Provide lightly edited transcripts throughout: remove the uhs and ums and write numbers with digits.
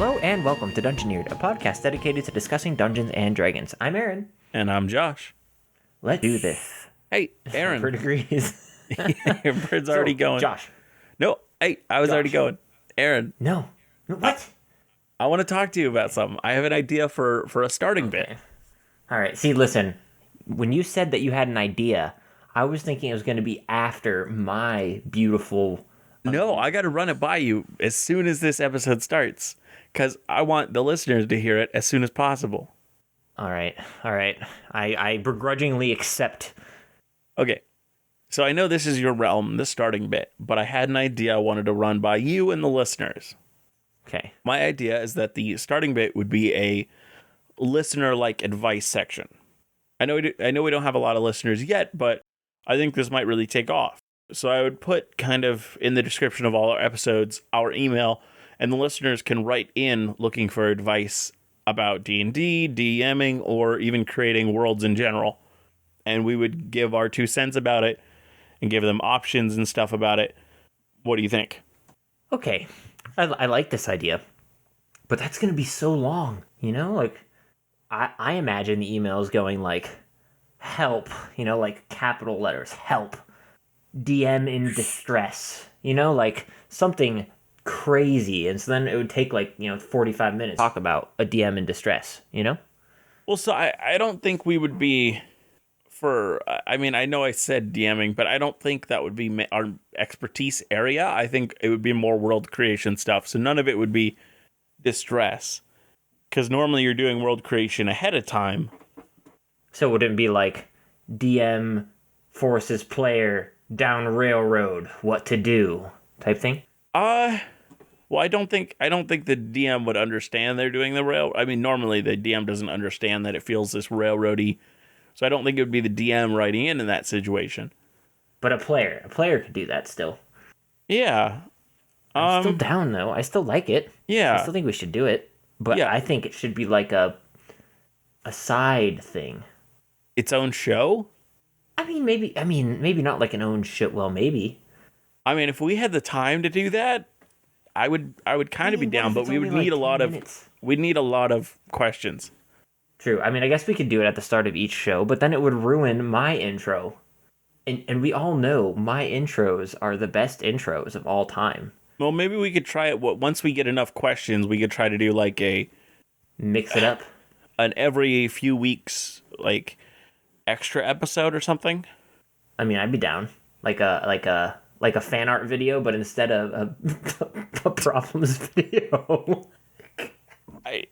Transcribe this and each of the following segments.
Hello and welcome to Dungeoneered, a podcast dedicated to discussing Dungeons and Dragons. I'm Aaron. And I'm Josh. Let's do this. Hey, Aaron. For degrees. Your bird's already going. Josh. No, hey, I was already going. Aaron. No. What? I want to talk to you about something. I have an idea for a starting bit. All right. See, listen. When you said that you had an idea, I was thinking it was going to be after my beautiful... No, I got to run it by you as soon as this episode starts, because I want the listeners to hear it as soon as possible. All right. I begrudgingly accept. Okay. So I know this is your realm, the starting bit, but I had an idea I wanted to run by you and the listeners. Okay. My idea is that the starting bit would be a listener-like advice section. I know we don't have a lot of listeners yet, but I think this might really take off. So I would put kind of in the description of all our episodes our email, and the listeners can write in looking for advice about D&D, DMing, or even creating worlds in general. And we would give our 2 cents about it and give them options and stuff about it. What do you think? Okay. I like this idea. But that's going to be so long, you know? Like, I imagine the emails going like, help, you know, like capital letters, help. DM in distress, you know, like something crazy. And so then it would take 45 minutes to talk about a DM in distress, you know? Well, so I don't think we would be I know I said DMing, but I don't think that would be our expertise area. I think it would be more world creation stuff. So none of it would be distress, because normally you're doing world creation ahead of time. So would it be like DM forces player down railroad, what to do type thing? Well, I don't think the DM would understand they're doing the rail. I mean, normally the DM doesn't understand that it feels this railroady. So I don't think it would be the DM writing in that situation. But a player could do that still. Yeah. I'm still down though. I still like it. Yeah. I still think we should do it. But yeah. I think it should be like a side thing. Its own show? Maybe not like an own show. Well, maybe. I mean, if we had the time to do that, I would kind of be down, but we would need we'd need a lot of questions. True. I guess we could do it at the start of each show, but then it would ruin my intro. And we all know my intros are the best intros of all time. Well, maybe we could try it. Once we get enough questions, we could try to do like a... Mix it up. An every few weeks, like, extra episode or something. I'd be down. Like a fan art video, but instead of a problems video. I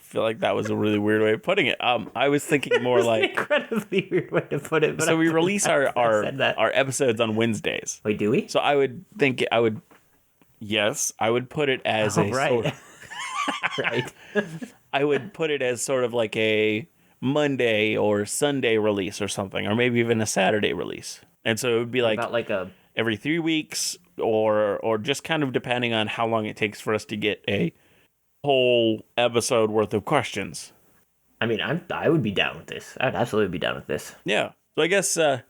feel like that was a really weird way of putting it. I was thinking more like an incredibly weird way to put it. But so we release our episodes on Wednesdays. Wait, do we? So I would put it as right. Right. I would put it as sort of like a Monday or Sunday release or something, or maybe even a Saturday release. And so it would be like about like a every 3 weeks, or just kind of depending on how long it takes for us to get a whole episode worth of questions. I would be down with this. I'd absolutely be down with this. Yeah. So I guess to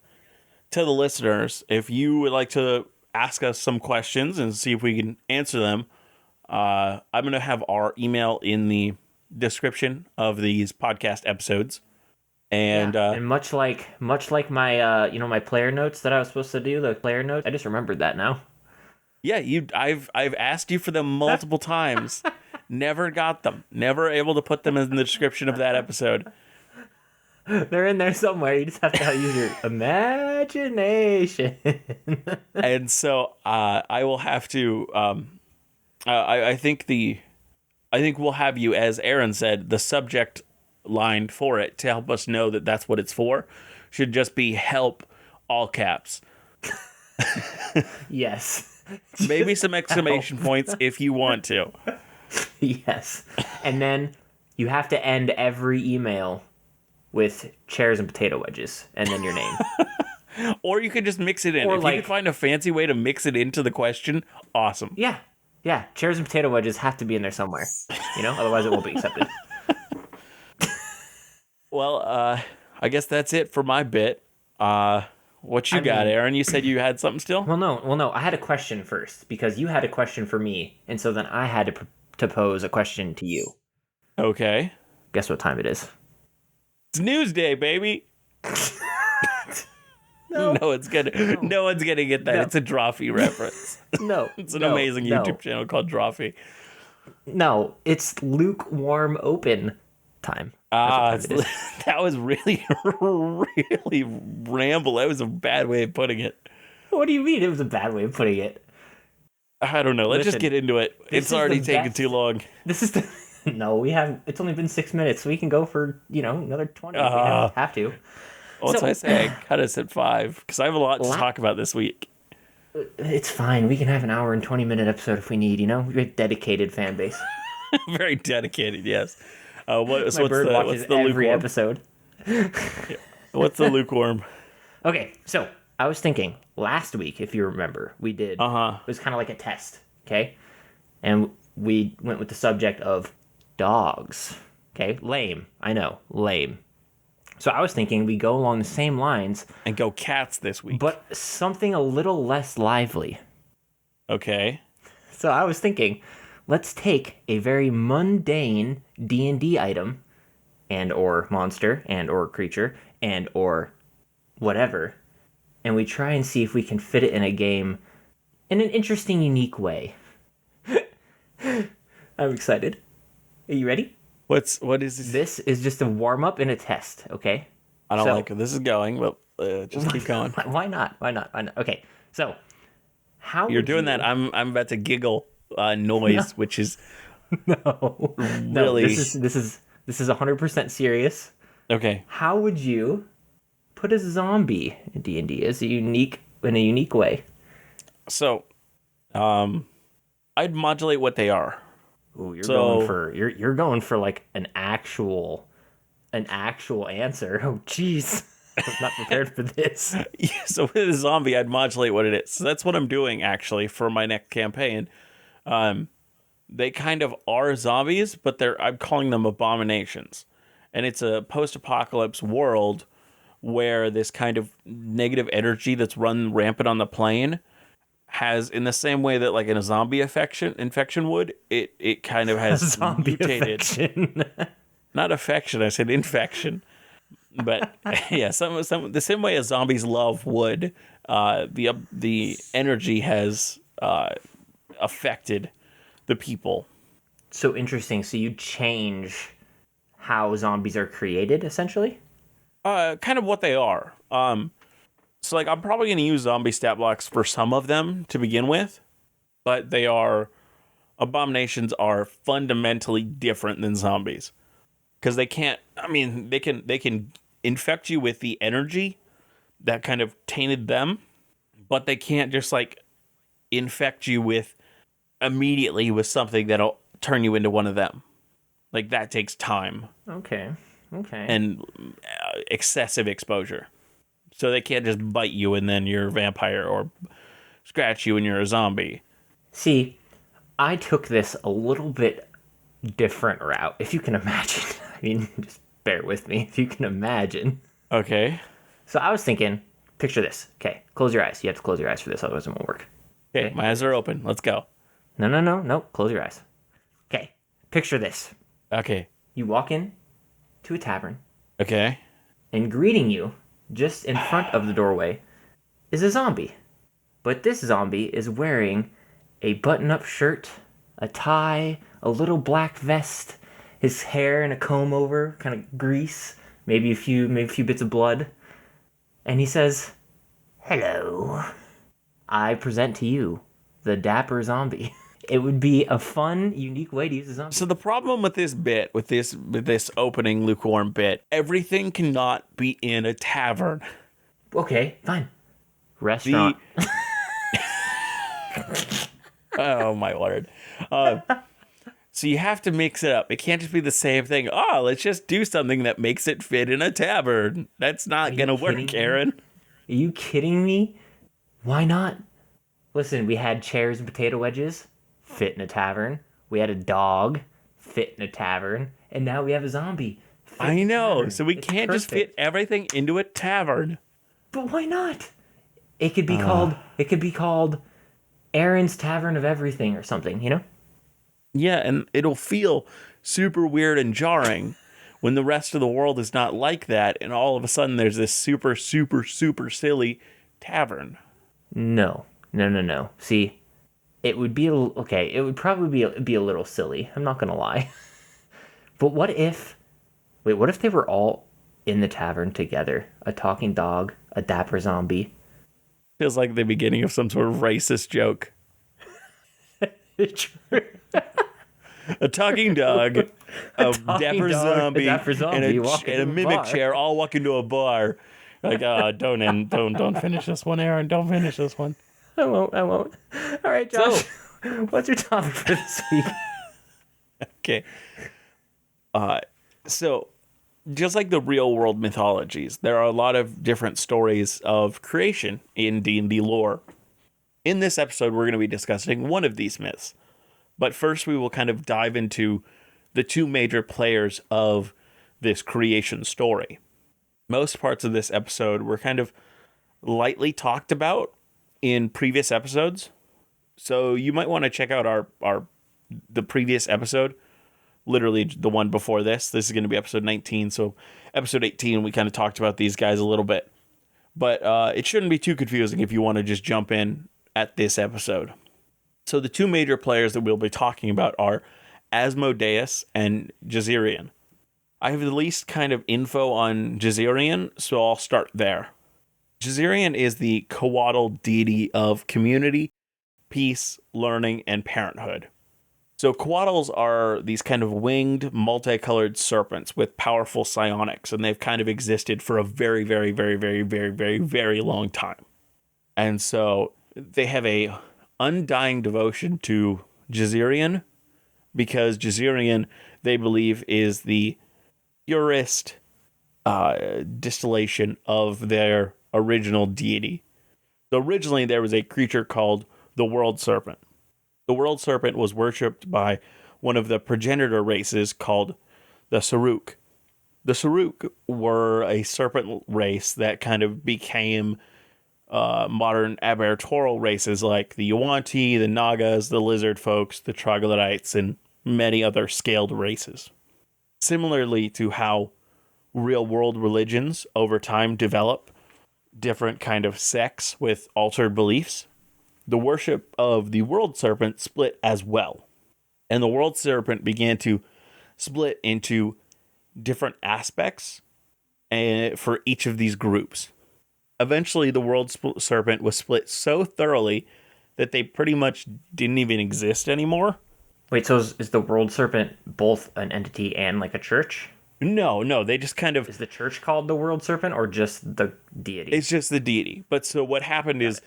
the listeners, if you would like to ask us some questions and see if we can answer them, I'm going to have our email in the description of these podcast episodes. And and much like my my player notes that I was supposed to do, the player notes, I just remembered that now. Yeah, I've asked you for them multiple times. Never got them. Never able to put them in the description of that episode. They're in there somewhere. You just have to use your imagination. And so I will have to. I think we'll have you, as Aaron said, the subject line for it to help us know that that's what it's for should just be help, all caps. Yes. Maybe some exclamation points if you want to. Yes. And then you have to end every email with chairs and potato wedges and then your name. Or you could just mix it in. If you could find a fancy way to mix it into the question, awesome. Yeah. Yeah. Chairs and potato wedges have to be in there somewhere. Otherwise it won't be accepted. Well, I guess that's it for my bit. What you got, Aaron? You said you had something still? Well, no. I had a question first because you had a question for me, and so then I had to pose a question to you. Okay. Guess what time it is? It's Newsday, baby. No. No one's gonna get that. No. It's a Drawfee reference. No. It's an amazing YouTube channel called Drawfee. No, it's lukewarm open time. That was really, really ramble. That was a bad way of putting it. What do you mean? It was a bad way of putting it. I don't know. Let's just get into it. It's already taken too long. This is the... No, it's only been 6 minutes, so we can go for, another 20 if we have to. Well, that's why I say I cut us at 5, because I have a lot to talk about this week. It's fine. We can have an hour and 20-minute episode if we need, We have a dedicated fan base. Very dedicated, yes. What's the every lukewarm episode. What's the lukewarm? Okay, so I was thinking last week, if you remember, we did. It was kind of like a test, okay? And we went with the subject of dogs. Okay, lame. I know, lame. So I was thinking we go along the same lines and go cats this week, but something a little less lively. Okay. So I was thinking, let's take a very mundane D&D item and or monster and or creature and or whatever, and we try and see if we can fit it in a game in an interesting, unique way. I'm excited. Are you ready? What is this? This is just a warm-up and a test, okay? I don't like where this is going, but just keep going. Why not? Okay, so how you're doing that? I'm about to giggle noise, which is really no, this is 100% serious. Okay. How would you put a zombie in D&D in a unique way? So, I'd modulate what they are. Ooh, you're going for like an actual answer. Oh, jeez. I was not prepared for this. Yeah, so with a zombie, I'd modulate what it is. So that's what I'm doing, actually, for my next campaign. They kind of are zombies, but I'm calling them abominations. And it's a post-apocalypse world where this kind of negative energy that's run rampant on the plane has, in the same way that like in a zombie infection would, it kind of has mutated. Affection. Not affection, I said infection. But yeah, the same way as zombies love would, the energy has affected the people. So interesting. So you change how zombies are created, essentially? Kind of what they are. So like I'm probably going to use zombie stat blocks for some of them to begin with, but abominations are fundamentally different than zombies. Because they can infect you with the energy that kind of tainted them, but they can't just like infect you immediately with something that'll turn you into one of them. Like that takes time. Okay. And excessive exposure. So they can't just bite you and then you're a vampire, or scratch you and you're a zombie. See, I took this a little bit different route, if you can imagine. I mean, just bear with me, if you can imagine. Okay. So I was thinking, picture this. Okay, close your eyes. You have to close your eyes for this, otherwise it won't work. Okay, my eyes are open. Let's go. No. Close your eyes. Okay, picture this. Okay. You walk in to a tavern. Okay. And greeting you, just in front of the doorway, is a zombie. But this zombie is wearing a button-up shirt, a tie, a little black vest, his hair in a comb over, kind of grease, maybe a few bits of blood. And he says, "Hello. I present to you the dapper zombie." It would be a fun, unique way to use a zombie. So the problem with this bit, with this opening lukewarm bit, everything cannot be in a tavern. Okay, fine. Restaurant. Oh my word. So you have to mix it up. It can't just be the same thing. Oh, let's just do something that makes it fit in a tavern. That's not going to work, Aaron. Are you kidding me? Why not? Listen, we had chairs and potato wedges. Fit in a tavern. We had a dog. Fit in a tavern. And now we have a zombie. I know. So we can't just fit everything into a tavern. But why not? It could be called Aaron's Tavern of Everything or something, you know? Yeah, and it'll feel super weird and jarring when the rest of the world is not like that, and all of a sudden there's this super, super, super silly tavern. No, no, no, no. See, it would be okay. It would probably be a little silly. I'm not gonna lie. But what if? Wait, what if they were all in the tavern together? A talking dog, a dapper zombie. Feels like the beginning of some sort of racist joke. A talking dog, a dapper zombie, and a mimic chair all walk into a bar. Like, don't finish this one, Aaron. Don't finish this one. I won't. All right, Josh. What's your topic for this week? Okay. So just like the real world mythologies, there are a lot of different stories of creation in D&D lore. In this episode, we're going to be discussing one of these myths. But first, we will kind of dive into the two major players of this creation story. Most parts of this episode were kind of lightly talked about in previous episodes. So you might want to check out the previous episode, literally the one before this. This is going to be episode 19. So episode 18, we kind of talked about these guys a little bit. But it shouldn't be too confusing if you want to just jump in at this episode. So the two major players that we'll be talking about are Asmodeus and Jazirian. I have the least kind of info on Jazirian, so I'll start there. Jazirian is the Couatl deity of community, peace, learning, and parenthood. So Couatls are these kind of winged, multicolored serpents with powerful psionics, and they've kind of existed for a very, very, very, very, very, very, very long time. And so they have a undying devotion to Jazirian, because Jazirian, they believe, is the purest distillation of their original deity. So originally there was a creature called the World Serpent. The World Serpent was worshipped by one of the progenitor races called the Saruk. The Saruk were a serpent race that kind of became modern aberratorial races like the Yuan-Ti, the Nagas, the lizard folks, the troglodytes, and many other scaled races. Similarly to how real-world religions over time develop different kind of sects with altered beliefs, the worship of the World Serpent split as well. And the World Serpent began to split into different aspects for each of these groups. Eventually, the World Serpent was split so thoroughly that they pretty much didn't even exist anymore. Wait, so is the World Serpent both an entity and like a church? No, they just kind of... Is the church called the World Serpent or just the deity? It's just the deity. But so what happened is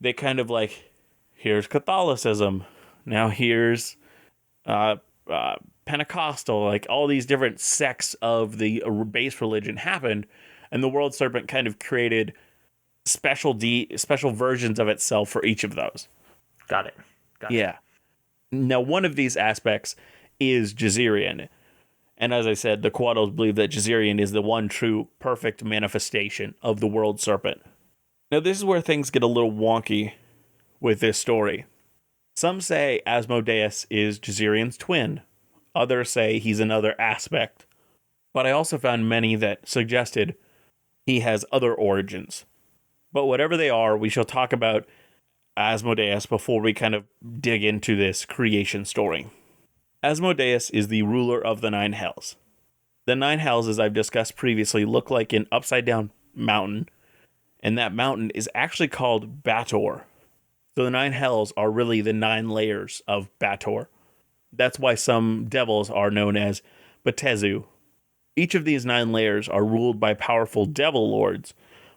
they kind of like, here's Catholicism, now here's Pentecostal, like all these different sects of the base religion happened, and the World Serpent kind of created special versions of itself for each of those. Got it. Yeah. Now, one of these aspects is Jazirian. And as I said, the Couatls believe that Jazirian is the one true perfect manifestation of the World Serpent. Now, this is where things get a little wonky with this story. Some say Asmodeus is Jazirian's twin. Others say he's another aspect. But I also found many that suggested he has other origins. But whatever they are, we shall talk about Asmodeus before we kind of dig into this creation story. Asmodeus is the ruler of the Nine Hells. The Nine Hells, as I've discussed previously, look like an upside-down mountain, and that mountain is actually called Bator. So the Nine Hells are really the 9 layers of Bator. That's why some devils are known as Batezu. Each of these 9 layers are ruled by powerful devil lords,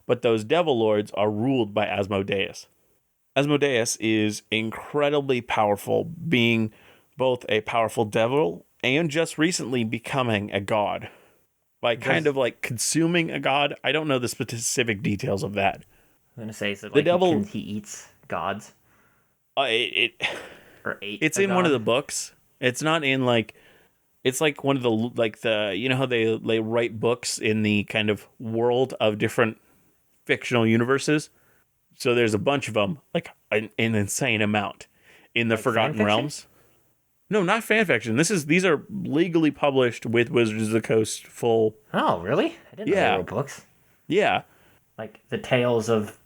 but those devil lords are ruled by Asmodeus. Asmodeus is incredibly powerful, being both a powerful devil and just recently becoming a god. By kind of like consuming a god. I don't know the specific details of that. I'm gonna say, is it the like devil, he eats gods? It's in one of the books. It's not in like... It's like one of the you know how they write books in the kind of world of different fictional universes? So there's a bunch of them, like an insane amount in the like Forgotten Realms. No, not fan fiction. These are legally published with Wizards of the Coast full. Oh, really? I didn't know they Yeah, wrote books. yeah. Like the Tales of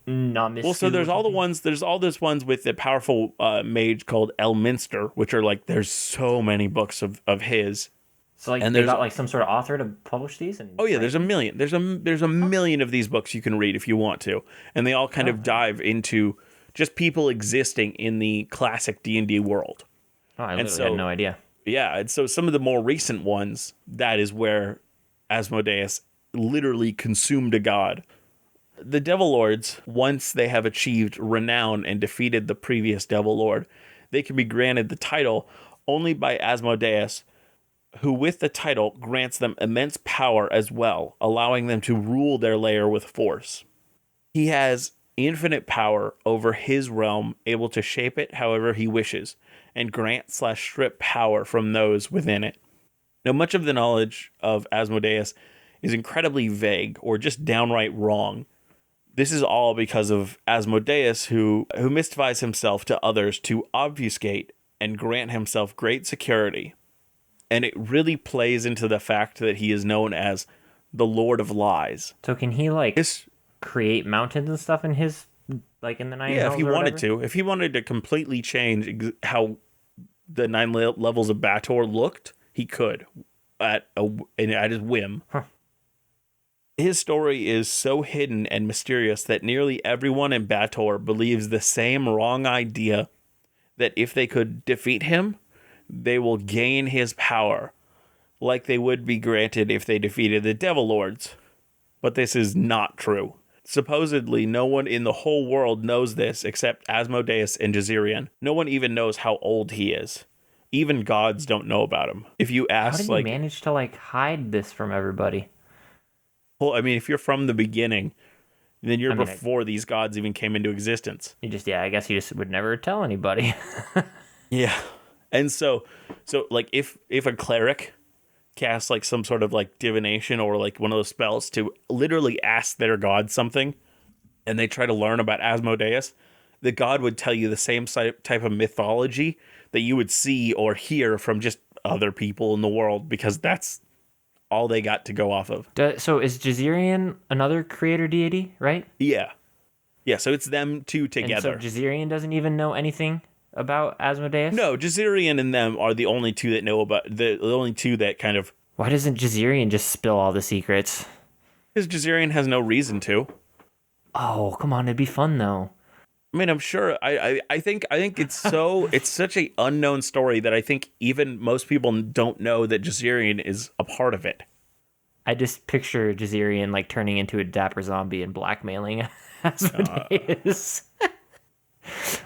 Well, so Namisku or there's all the something? ones. There's all those ones with the powerful mage called Elminster, which are like there's so many books of his. So like And they there's got like some sort of author to publish these and oh yeah, write there's a them? million. There's a million of these books you can read if you want to, and they all kind Oh, of dive into just people existing in the classic D&D world. oh, I And literally had so no idea. yeah, and so some of the more recent ones, that is where Asmodeus literally consumed a god. The Devil Lords, once they have achieved renown and defeated the previous Devil Lord, they can be granted the title only by Asmodeus, who with the title grants them immense power as well, allowing them to rule their lair with force. He has infinite power over his realm, able to shape it however he wishes, and grant/strip power from those within it. Now, much of the knowledge of Asmodeus is incredibly vague or just downright wrong. This is all because of Asmodeus, who mystifies himself to others to obfuscate and grant himself great security. And it really plays into the fact that he is known as the Lord of Lies. So can he like This, create mountains and stuff in his like in the nine yeah, if hells he or wanted whatever? to, if he wanted to completely change how the levels of Bator looked, he could at his whim. Huh. His story is so hidden and mysterious that nearly everyone in Bator believes the same wrong idea that if they could defeat him, they will gain his power, like they would be granted if they defeated the Devil Lords. But this is not true. Supposedly, no one in the whole world knows this except Asmodeus and Jazirian. No one even knows how old he is. Even gods don't know about him. If you How ask, did he like, manage to like hide this from everybody? well, I mean, if you're from the beginning, then you're I mean, before these gods even came into existence. I guess he just would never tell anybody. Yeah. And so like if a cleric casts like some sort of like divination or like one of those spells to literally ask their god something and they try to learn about Asmodeus, the god would tell you the same type of mythology that you would see or hear from just other people in the world because that's all they got to go off of. So is Jazirian another creator deity, right? Yeah. Yeah, so it's them two And so together. Jazirian doesn't even know anything about Asmodeus? No, Jazirian and them are the only two that know about the only two that kind of Why doesn't Jazirian just spill all the secrets? because Jazirian has no reason to. Oh, come on, it'd be fun though. I mean, I'm sure. I think it's so it's such a unknown story that I think even most people don't know that Jazirian is a part of it. I just picture Jazirian like turning into a dapper zombie and blackmailing Asmodeus.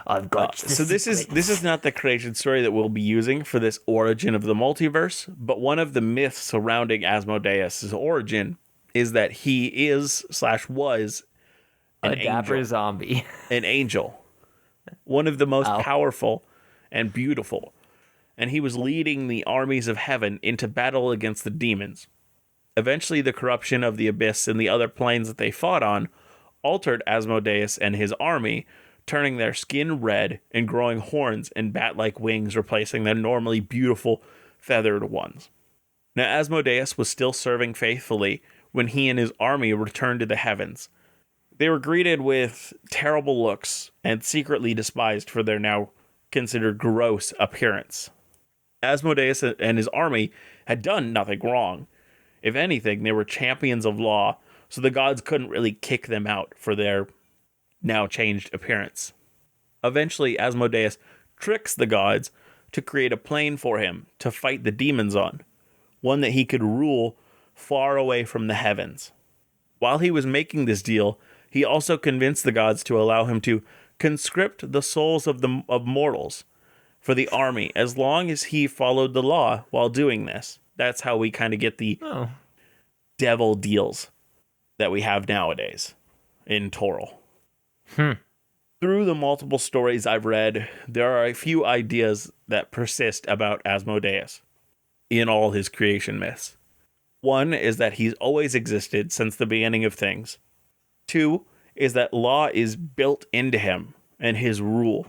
I've got the So this secrets. is not the creation story that we'll be using for this origin of the multiverse, but one of the myths surrounding Asmodeus' origin is that he is/was a an dapper angel. zombie. An angel, one of the most Ow. powerful and beautiful, and he was leading the armies of heaven into battle against the demons. Eventually, the corruption of the abyss and the other planes that they fought on altered Asmodeus and his army, turning their skin red and growing horns and bat-like wings, replacing their normally beautiful feathered ones. Now, Asmodeus was still serving faithfully when he and his army returned to the heavens. They were greeted with terrible looks and secretly despised for their now considered gross appearance. Asmodeus and his army had done nothing wrong. If anything, they were champions of law, so the gods couldn't really kick them out for their now changed appearance. Eventually, Asmodeus tricks the gods to create a plane for him to fight the demons on, one that he could rule far away from the heavens. While he was making this deal, he also convinced the gods to allow him to conscript the souls of mortals for the army as long as he followed the law while doing this. That's how we kind of get the Oh. devil deals that we have nowadays in Toril. Through the multiple stories I've read, there are a few ideas that persist about Asmodeus in all his creation myths. One is that he's always existed since the beginning of things. Two is that law is built into him and his rule,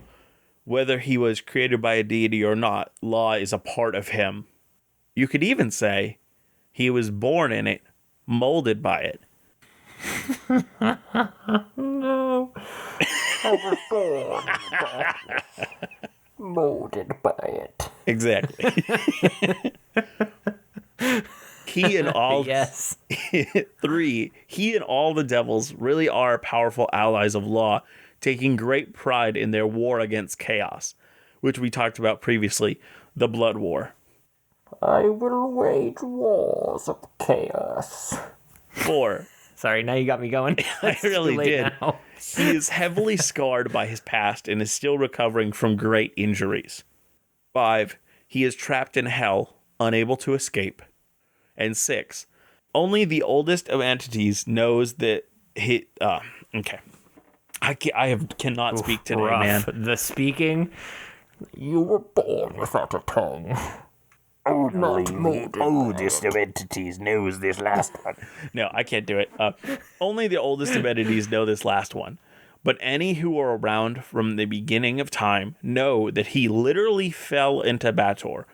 Whether he was created by a deity or not, law is a part of him. You could even say he was born in it, molded by it. No. I was born in darkness, molded by it. Exactly. He and all Yes. 3, he and all the devils really are powerful allies of law, taking great pride in their war against chaos, which we talked about previously, the Blood War. I will wage wars of chaos. 4, Sorry, now you got me going. I really did. Now. He is heavily scarred by his past and is still recovering from great injuries. 5, he is trapped in hell, unable to escape. And 6, only the oldest of entities knows that he... okay. Cannot speak today, Rough. man. The speaking. You were born without a tongue. Only the oldest of entities knows this last one. No, I can't do it. Only the oldest of entities know this last one. But any who are around from the beginning of time know that he literally fell into Bator.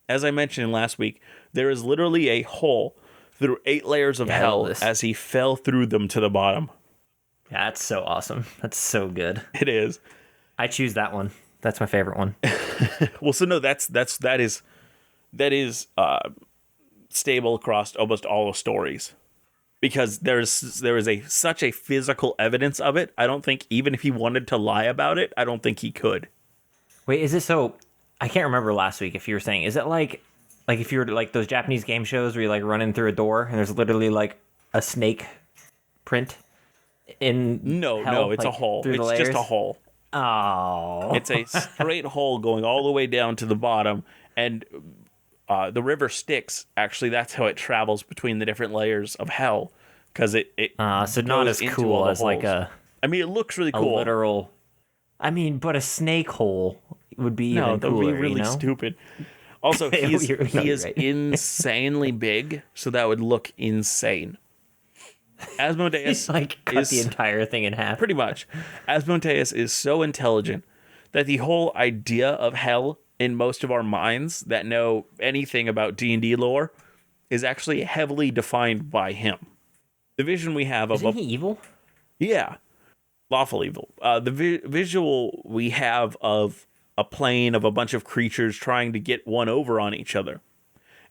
As I mentioned last week, there is literally a hole through 8 layers of hell as he fell through them to the bottom. Yeah, that's so awesome. That's so good. It is. I choose that one. That's my favorite one. Well, so no, that is stable across almost all the stories, because there is such a physical evidence of it. I don't think even if he wanted to lie about it, I don't think he could. Wait, is it so? I can't remember last week if you were saying. Is it like if you were like those Japanese game shows where you like run in through a door and there's literally like a snake print in? No, it's like, a hole. It's just a hole. Oh, it's a straight hole going all the way down to the bottom, and the river Styx, actually, that's how it travels between the different layers of hell, because it so not as cool as like a. I mean, it looks really cool. Literal. I mean, but a snake hole would be even cooler. That would be really stupid. Also, he is right. insanely big, so that would look insane. Asmodeus cut the entire thing in half. Pretty much. Asmodeus is so intelligent that the whole idea of hell in most of our minds that know anything about D&D lore is actually heavily defined by him. The vision we have of... Isn't he evil? Yeah. Lawful evil. The visual we have of a plane of a bunch of creatures trying to get one over on each other,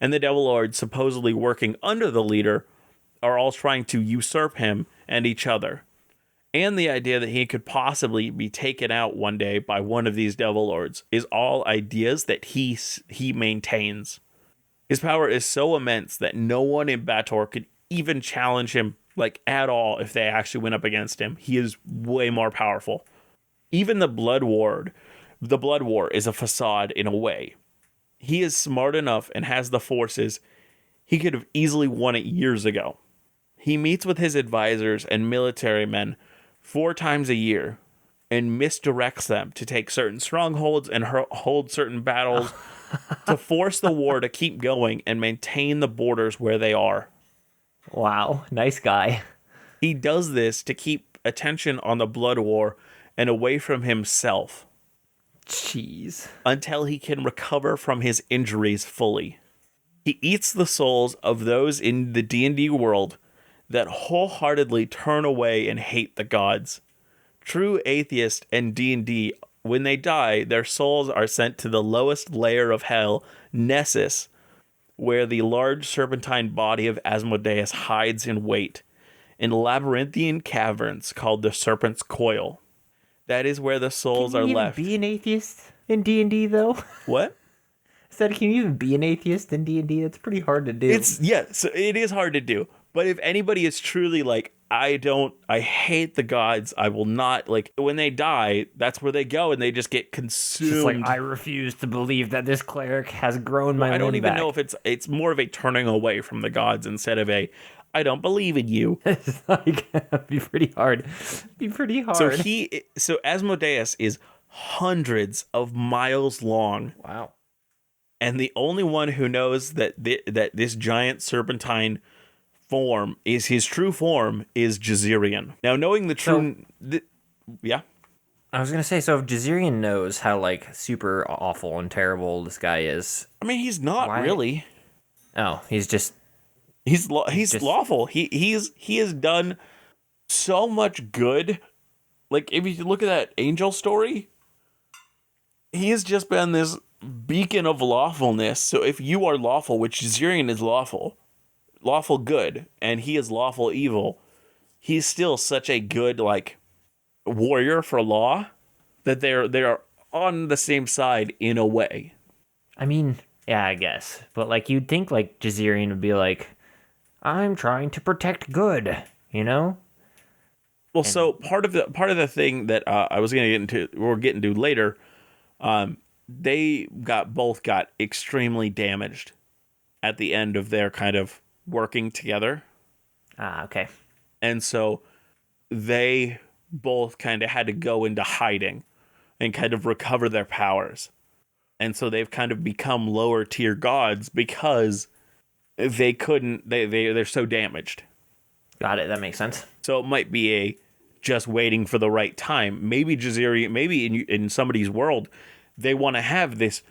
and the Devil Lords supposedly working under the leader are all trying to usurp him and each other. And the idea that he could possibly be taken out one day by one of these Devil Lords is all ideas that he maintains. His power is so immense that no one in Bator could even challenge him at all if they actually went up against him. He is way more powerful. Even the Blood War is a facade in a way. He is smart enough and has the forces. He could have easily won it years ago. He meets with his advisors and military men 4 times a year and misdirects them to take certain strongholds and hold certain battles to force the war to keep going and maintain the borders where they are. Wow, nice guy. He does this to keep attention on the Blood War and away from himself. Jeez. Until he can recover from his injuries fully. He eats the souls of those in the D&D world that wholeheartedly turn away and hate the gods. True atheists and D&D, when they die, their souls are sent to the lowest layer of hell, Nessus, where the large serpentine body of Asmodeus hides in wait, in labyrinthian caverns called the Serpent's Coil. That is where the souls are left. Can you even be an atheist in D&D, though? What? Can you even be an atheist in D&D? That's pretty hard to do. So it is hard to do. But if anybody is truly I hate the gods, I will not, when they die, that's where they go and they just get consumed. Just I refuse to believe that this cleric has grown my limb back. I don't even know if it's more of a turning away from the gods instead of I don't believe in you. It's it'd be pretty hard. So Asmodeus is hundreds of miles long. Wow. And the only one who knows that this giant serpentine form is his true form is Jazirian. Now, knowing the true... yeah? I was gonna say, so if Jazirian knows how like super awful and terrible this guy is, I mean, he's not why? really. Oh, he's He's just lawful. He has done so much good. Like if you look at that angel story, he has just been this beacon of lawfulness. So if you are lawful, which Jazirian is lawful good, and he is lawful evil, he's still such a good like warrior for law that they're on the same side in a way. I mean, yeah, I guess. But like you'd think like Jazirian would be like, I'm trying to protect good, you know? Well, so part of the thing that I was gonna get into, we're getting to later, they both got extremely damaged at the end of their kind of working together, Ah, okay. and so they both kind of had to go into hiding and kind of recover their powers, and so they've kind of become lower tier gods because they couldn't they're so damaged. Got it. That makes sense. So it might be a just waiting for the right time. Maybe Jazirian, maybe in somebody's world, they want to have this.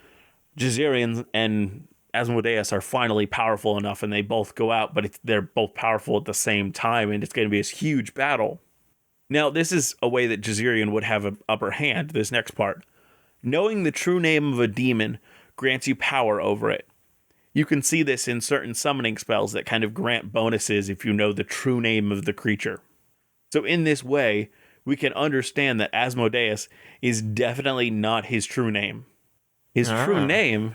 Jazirian and Asmodeus are finally powerful enough, and they both go out, but they're both powerful at the same time, and it's going to be this huge battle. Now, this is a way that Jazirian would have an upper hand. This next part, knowing the true name of a demon grants you power over it. You can see this in certain summoning spells that kind of grant bonuses if you know the true name of the creature. So in this way, we can understand that Asmodeus is definitely not his true name. His true name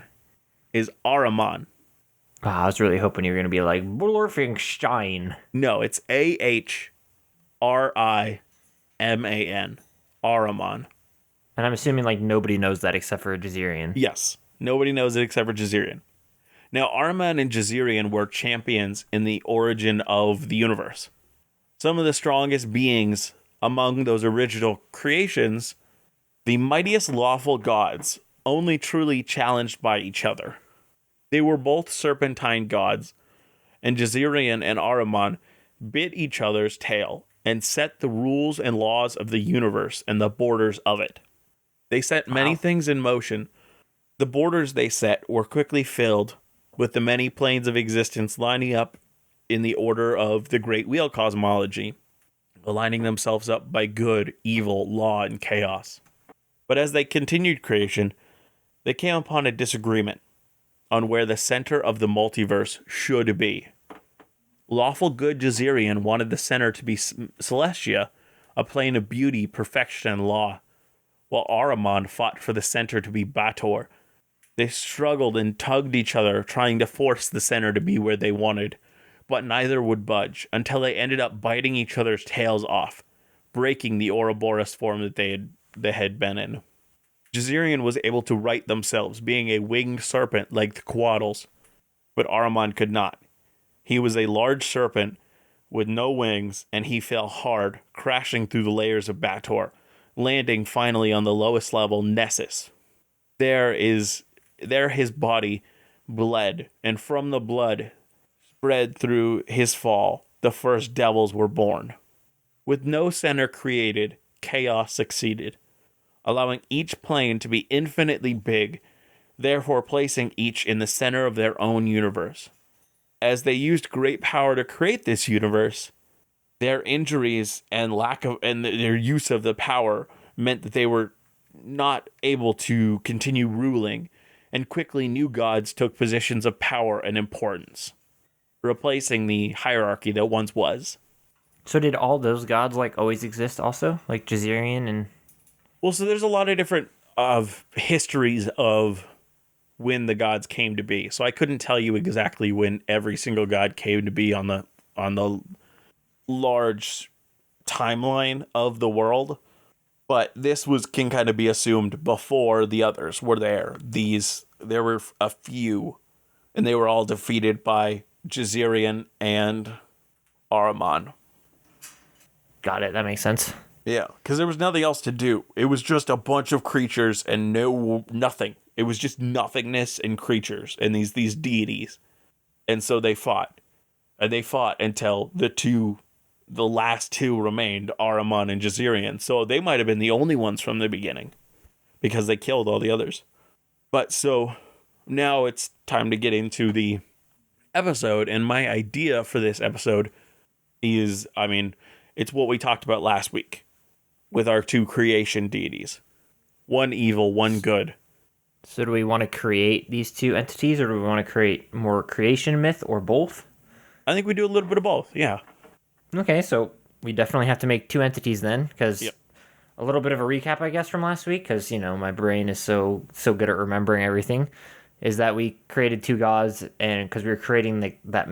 is Ahriman. Ah, I was really hoping you were going to be like, Blorfingstein. No, it's Ahriman. Ahriman. And I'm assuming like nobody knows that except for Jazirian. Yes, nobody knows it except for Jazirian. Now, Ahriman and Jazirian were champions in the origin of the universe. Some of the strongest beings among those original creations, the mightiest lawful gods, only truly challenged by each other. They were both serpentine gods, and Jazirian and Ahriman bit each other's tail and set the rules and laws of the universe and the borders of it. They set many things in motion. The borders they set were quickly filled with the many planes of existence lining up in the order of the Great Wheel cosmology, aligning themselves up by good, evil, law, and chaos. But as they continued creation, they came upon a disagreement on where the center of the multiverse should be. Lawful good Jazirian wanted the center to be Celestia, a plane of beauty, perfection, and law, while Ahriman fought for the center to be Bator. They struggled and tugged each other, trying to force the center to be where they wanted, but neither would budge until they ended up biting each other's tails off, breaking the Ouroboros form that they had been in. Jazirian was able to right themselves, being a winged serpent like the Couatls, but Ahriman could not. He was a large serpent with no wings, and he fell hard, crashing through the layers of Bator, landing finally on the lowest level, Nessus. There his body bled, and from the blood spread through his fall, the first devils were born. With no center created, chaos succeeded, allowing each plane to be infinitely big, therefore placing each in the center of their own universe. As they used great power to create this universe, their injuries and their use of the power meant that they were not able to continue ruling, and quickly new gods took positions of power and importance, replacing the hierarchy that once was. So did all those gods like always exist also? Like Jazirian and... Well, so there's a lot of different histories of when the gods came to be. So I couldn't tell you exactly when every single god came to be on the large timeline of the world, but this can kind of be assumed before the others were there. There were a few, and they were all defeated by Jazirian and Ahriman. Got it. That makes sense. Yeah, because there was nothing else to do. It was just a bunch of creatures and nothing. It was just nothingness and creatures and these deities. And so they fought. And they fought until the two the last two remained, Ahriman and Jazirian. So they might have been the only ones from the beginning because they killed all the others. But so now it's time to get into the episode. And my idea for this episode is, I mean, it's what we talked about last week with our two creation deities. One evil, one good. So do we want to create these two entities, or do we want to create more creation myth, or both? I think we do a little bit of both, yeah. Okay, so we definitely have to make two entities then, because Yep. a little bit of a recap, I guess, from last week, because, my brain is so good at remembering everything, is that we created two gods, and because we were creating that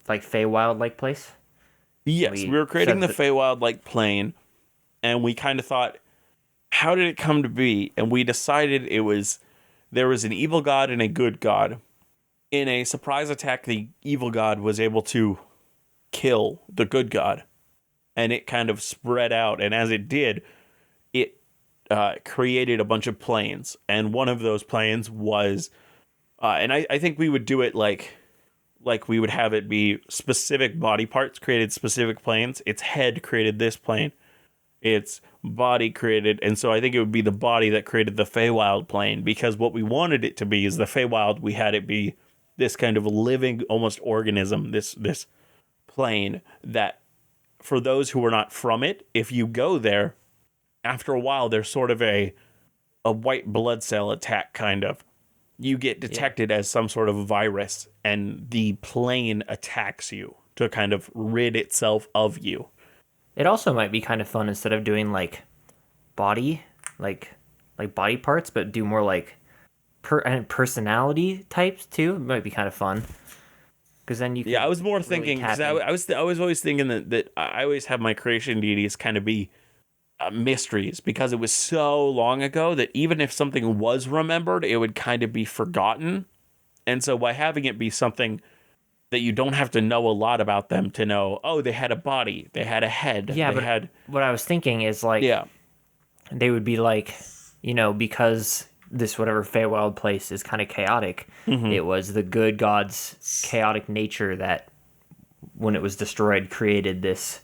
Feywild-like place. Yes, we were creating the Feywild-like plane, and we kind of thought, how did it come to be? And we decided there was an evil god and a good god. In a surprise attack, the evil god was able to kill the good god, and it kind of spread out. And as it did, it created a bunch of planes, and one of those planes was, and I think we would do it like we would have it be specific body parts created specific planes. Its head created this plane. Its body created, and so I think it would be the body that created the Feywild plane, because what we wanted it to be is the Feywild. We had it be this kind of living, almost organism, this plane that, for those who are not from it, if you go there, after a while, there's sort of a white blood cell attack, kind of. You get detected as some sort of virus, and the plane attacks you to kind of rid itself of you. It also might be kind of fun, instead of doing body, like body parts, but do more and personality types too. It might be kind of fun, because then you can I was more really thinking, because I was always thinking that I always have my creation deities kind of be mysteries, because it was so long ago that even if something was remembered, it would kind of be forgotten. And so by having it be something that you don't have to know a lot about them to know, oh, they had a body, they had a head. Yeah, what I was thinking is they would be because this whatever Feywild place is kind of chaotic, it was the good god's chaotic nature that, when it was destroyed, created this,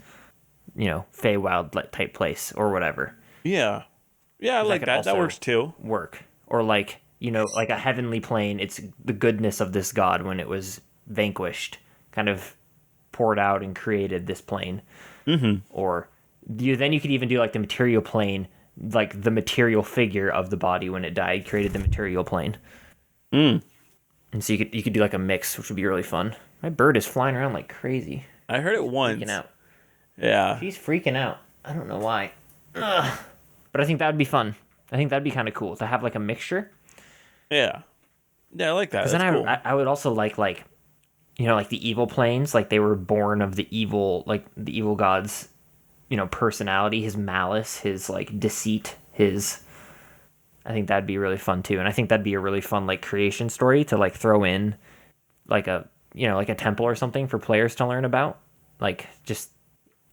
Feywild type place or whatever. Yeah, I like that. That works too. Work. Or like a heavenly plane, it's the goodness of this god when it was vanquished, kind of poured out and created this plane. Or then you could even do the material plane, the material figure of the body when it died created the material plane. And so you could do a mix, which would be really fun. My bird is flying around like crazy. I heard it once. Freaking out. Yeah, she's freaking out. I don't know why. Ugh. But I think that would be fun. I think that'd be kind of cool to have a mixture. Yeah, I like that. Because then cool. I would also like the evil planes, they were born of the evil god's, personality, his malice, his deceit, I think that'd be really fun too. And I think that'd be a really fun creation story to throw in a temple or something for players to learn about.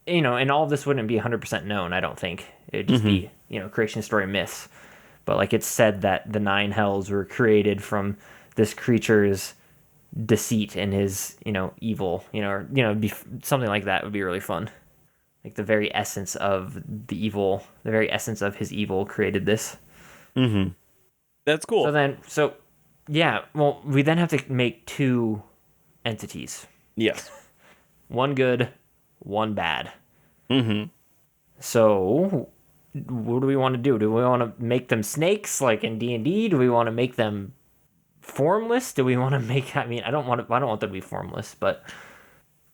And all of this wouldn't be 100% known, I don't think. It'd just be, creation story myths. But it's said that the 9 hells were created from this creature's deceit and his, evil, be something like that would be really fun. The very essence of the very essence of his evil created this. That's cool. Well, we then have to make 2 entities. Yes. One good, one bad. So, what do we want to do? Do we want to make them snakes like in D&D? Do we want to make them formless? Do we want to make? I don't want them to be formless, but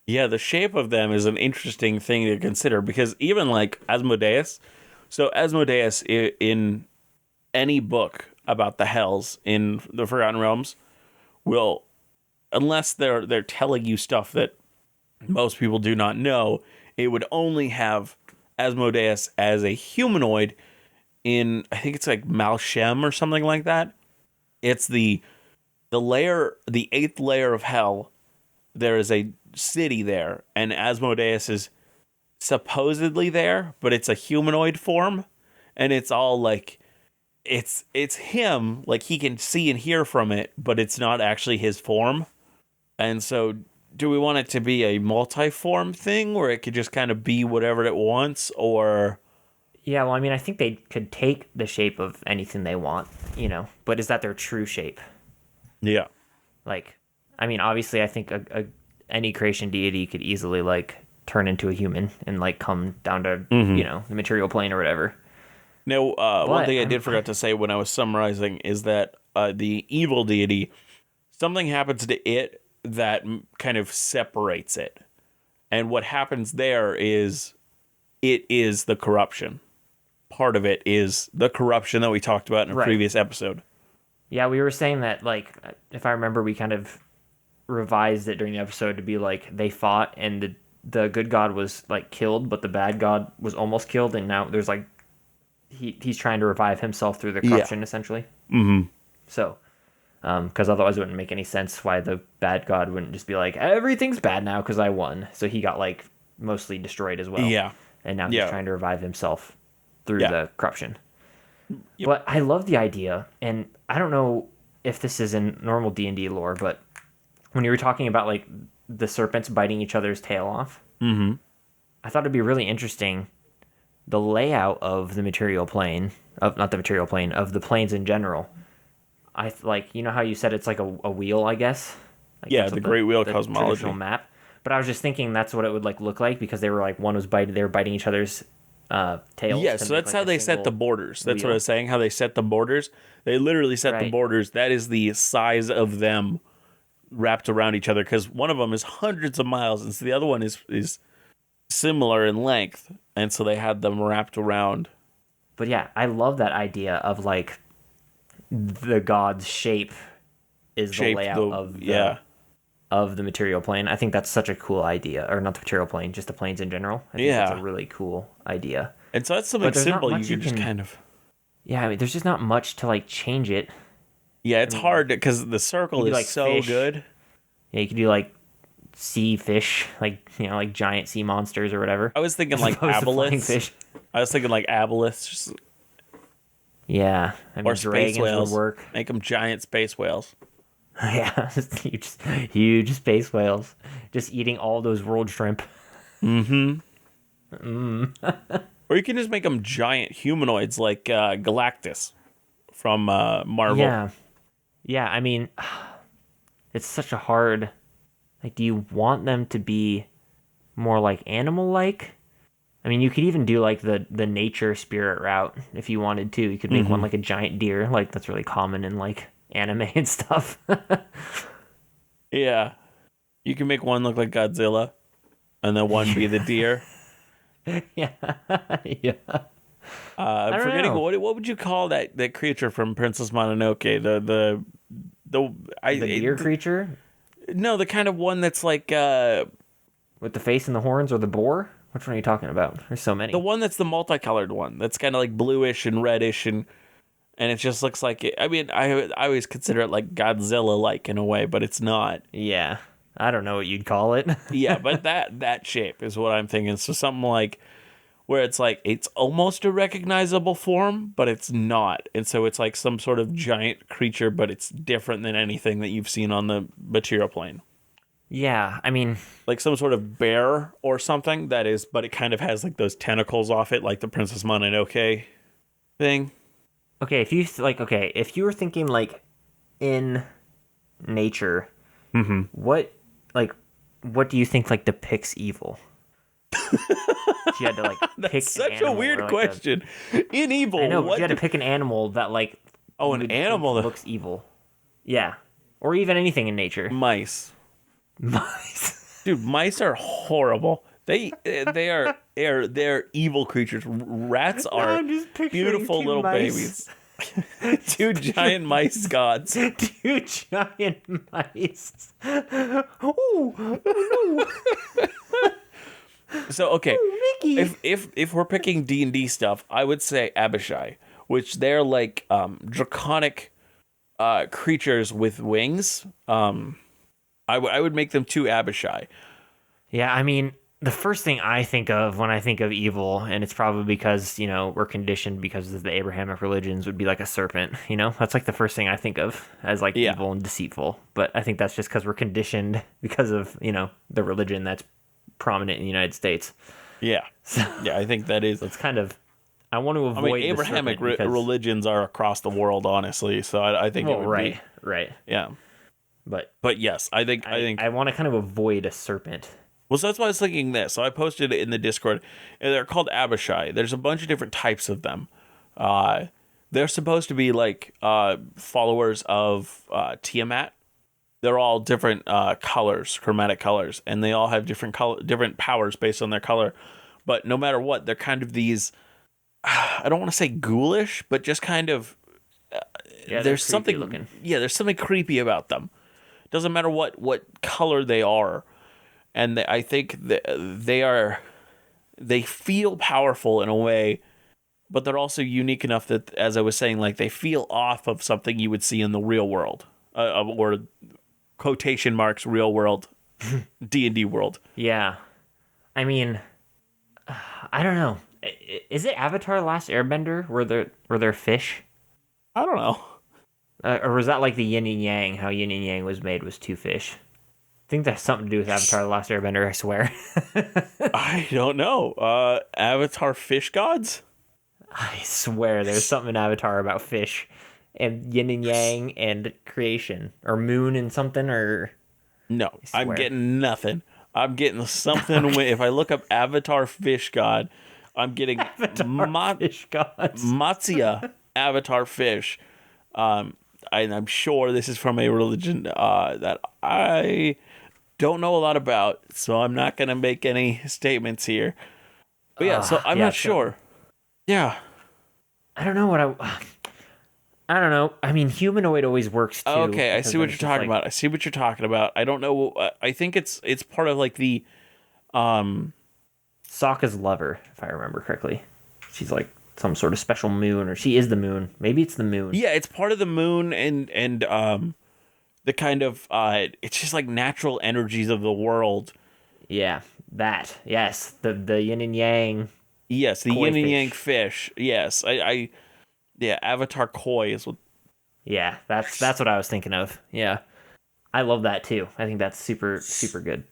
yeah, the shape of them is an interesting thing to consider, because even Asmodeus. So Asmodeus, in any book about the hells in the Forgotten Realms, will, unless they're telling you stuff that most people do not know, it would only have Asmodeus as a humanoid in, I think it's Malshem or something like that. It's the 8th layer of hell. There is a city there, and Asmodeus is supposedly there, but it's a humanoid form, and it's all it's him, he can see and hear from it, but it's not actually his form. And so do we want it to be a multiform thing where it could just kind of be whatever it wants, or? Yeah, well, I mean, I think they could take the shape of anything they want, but is that their true shape? Yeah. Like, I mean, obviously, I think any creation deity could easily, like, turn into a human and, like, come down to, the material plane or whatever. Now, one thing I did forget to say when I was summarizing is that the evil deity, something happens to it that kind of separates it. And what happens there is it is the corruption. Part of it is the corruption that we talked about in a previous episode. Yeah, we were saying that, like, if I remember, we kind of revised it during the episode to be like they fought and the good god was, like, killed, but the bad god was almost killed, and now there's, like, he's trying to revive himself through the corruption, essentially. Mm-hmm. So, because otherwise it wouldn't make any sense why the bad god wouldn't just be like, everything's bad now because I won. So he got, like, mostly destroyed as well. Yeah. And now he's trying to revive himself through the corruption. Yep. But I love the idea, and I don't know if this is in normal D&D lore, but when you were talking about, like, the serpents biting each other's tail off, I thought it'd be really interesting the layout of the material plane, of the planes in general. You know how you said it's like a wheel, I guess? Like, the Great Wheel the cosmology. Traditional map. But I was just thinking that's what it would, like, look like, because they were, like, they were biting each other's tails. Yeah, so that's how they set the borders. That's what I was saying, how they set the borders. They literally set the borders. That is the size of them wrapped around each other, because one of them is hundreds of miles, and so the other one is similar in length, and so they had them wrapped around. But yeah, I love that idea of, like, the god's shape is the layout of the material plane. I think that's such a cool idea. Or not the material plane, just the planes in general. I think that's a really cool idea. And so that's something simple you can just kind of... Yeah, I mean, there's just not much to, like, change it. Yeah, it's hard because the circle is, like, so fish. Good. Yeah, you could do, like, sea fish, like, like giant sea monsters or whatever. I was thinking, like, aboliths. I was thinking, like, aboliths. Yeah, I mean, or space whales. Would work. Make them giant space whales. Yeah, huge space whales, just eating all those world shrimp. Or you can just make them giant humanoids like Galactus from Marvel. Yeah. I mean, it's such a hard. Like, do you want them to be more like animal-like? I mean, you could even do, like, the nature spirit route if you wanted to. You could make one like a giant deer, like that's really common in, like, anime and stuff. Yeah. You can make one look like Godzilla, and then one be the deer. Yeah. I'm forgetting what would you call that creature from Princess Mononoke? The deer creature? No, the kind of one that's like with the face and the horns, or the boar? Which one are you talking about? There's so many. The one that's the multicolored one. That's kind of like bluish and reddish, and it just looks like it. I mean, I always consider it like Godzilla-like in a way, but it's not. Yeah. I don't know what you'd call it. Yeah, but that shape is what I'm thinking. So something like where it's like it's almost a recognizable form, but it's not. And so it's like some sort of giant creature, but it's different than anything that you've seen on the material plane. Yeah, I mean, like some sort of bear or something but it kind of has like those tentacles off it, like the Princess Mononoke thing. Okay, if you were thinking, like, in nature, what do you think, like, depicts evil? If you had to, like, pick That's such a weird question. In evil, I know, but if you had to pick an animal that, like, an animal that looks evil. Yeah, or even anything in nature. Mice. Dude, mice are horrible. They're evil creatures. Rats are beautiful little babies. Two giant mice gods. Two giant mice. Oh no. So okay, Mickey. if we're picking D&D stuff, I would say Abishai, which they're like draconic creatures with wings. I would make them two Abishai. Yeah, I mean, the first thing I think of when I think of evil, and it's probably because, we're conditioned because of the Abrahamic religions, would be like a serpent, That's like the first thing I think of as like Yeah. evil and deceitful. But I think that's just because we're conditioned because of, the religion that's prominent in the United States. Yeah. Yeah, I think that is. So it's kind of, I want to avoid Abrahamic the serpent religions are across the world, honestly. So I think it would right, be. right. Yeah. But yes, I think I want to kind of avoid a serpent. Well, so that's why I was thinking this. So I posted it in the Discord, and they're called Abishai. There's a bunch of different types of them. They're supposed to be like followers of Tiamat. They're all different colors, chromatic colors, and they all have different powers based on their color. But no matter what, they're kind of these. I don't want to say ghoulish, but just kind of. There's something looking. Yeah, there's something creepy about them. Doesn't matter what color they are. And I think they feel powerful in a way, but they're also unique enough that, as I was saying, like they feel off of something you would see in the real world, or quotation marks real world, D&D world. Yeah, I mean, I don't know. Is it Avatar: The Last Airbender where there fish? I don't know. Or was that like the yin and yang? How yin and yang was made was two fish. I think that's something to do with Avatar: The Last Airbender, I swear. I don't know. Avatar fish gods? I swear there's something in Avatar about fish and yin and yang and creation. Or moon and something, or... No, I'm getting nothing. I'm getting something. If I look up Avatar fish god, I'm getting fish gods. Matsya Avatar fish. And I'm sure this is from a religion that I don't know a lot about, so I'm not going to make any statements here. But yeah, so I'm not sure. Yeah. I don't know what I don't know. I mean, humanoid always works too. Okay, I see what you're talking about. I see what you're talking about. I don't know. I think it's part of like the Sokka's lover, if I remember correctly. She's like some sort of special moon, or she is the moon. Maybe it's the moon. Yeah, it's part of the moon and the kind of it's just like natural energies of the world. Yeah, that. Yes, the yin and yang. Yes, the koi yin and fish. yang fish. Yes, yeah, Avatar koi is what. Yeah, that's what I was thinking of. Yeah, I love that too. I think that's super good.